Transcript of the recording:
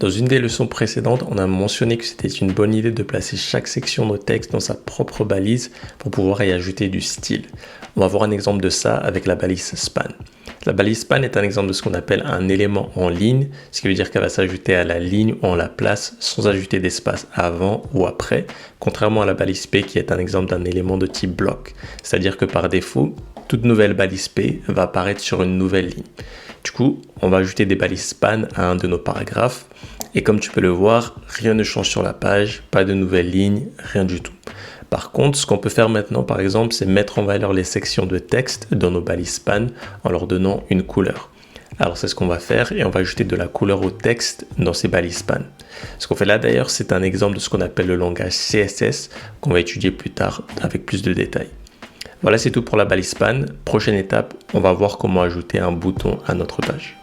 Dans une des leçons précédentes, on a mentionné que c'était une bonne idée de placer chaque section de texte dans sa propre balise pour pouvoir y ajouter du style. On va voir un exemple de ça avec la balise span. La balise span est un exemple de ce qu'on appelle un élément en ligne, ce qui veut dire qu'elle va s'ajouter à la ligne où on la place sans ajouter d'espace avant ou après, contrairement à la balise P qui est un exemple d'un élément de type bloc. C'est-à-dire que par défaut, toute nouvelle balise P va apparaître sur une nouvelle ligne. Du coup, on va ajouter des balises span à un de nos paragraphes. Et comme tu peux le voir, rien ne change sur la page, pas de nouvelles lignes, rien du tout. Par contre, ce qu'on peut faire maintenant, par exemple, c'est mettre en valeur les sections de texte dans nos balises span en leur donnant une couleur. Alors c'est ce qu'on va faire et on va ajouter de la couleur au texte dans ces balises span. Ce qu'on fait là d'ailleurs, c'est un exemple de ce qu'on appelle le langage CSS qu'on va étudier plus tard avec plus de détails. Voilà, c'est tout pour la balise span. Prochaine étape, on va voir comment ajouter un bouton à notre page.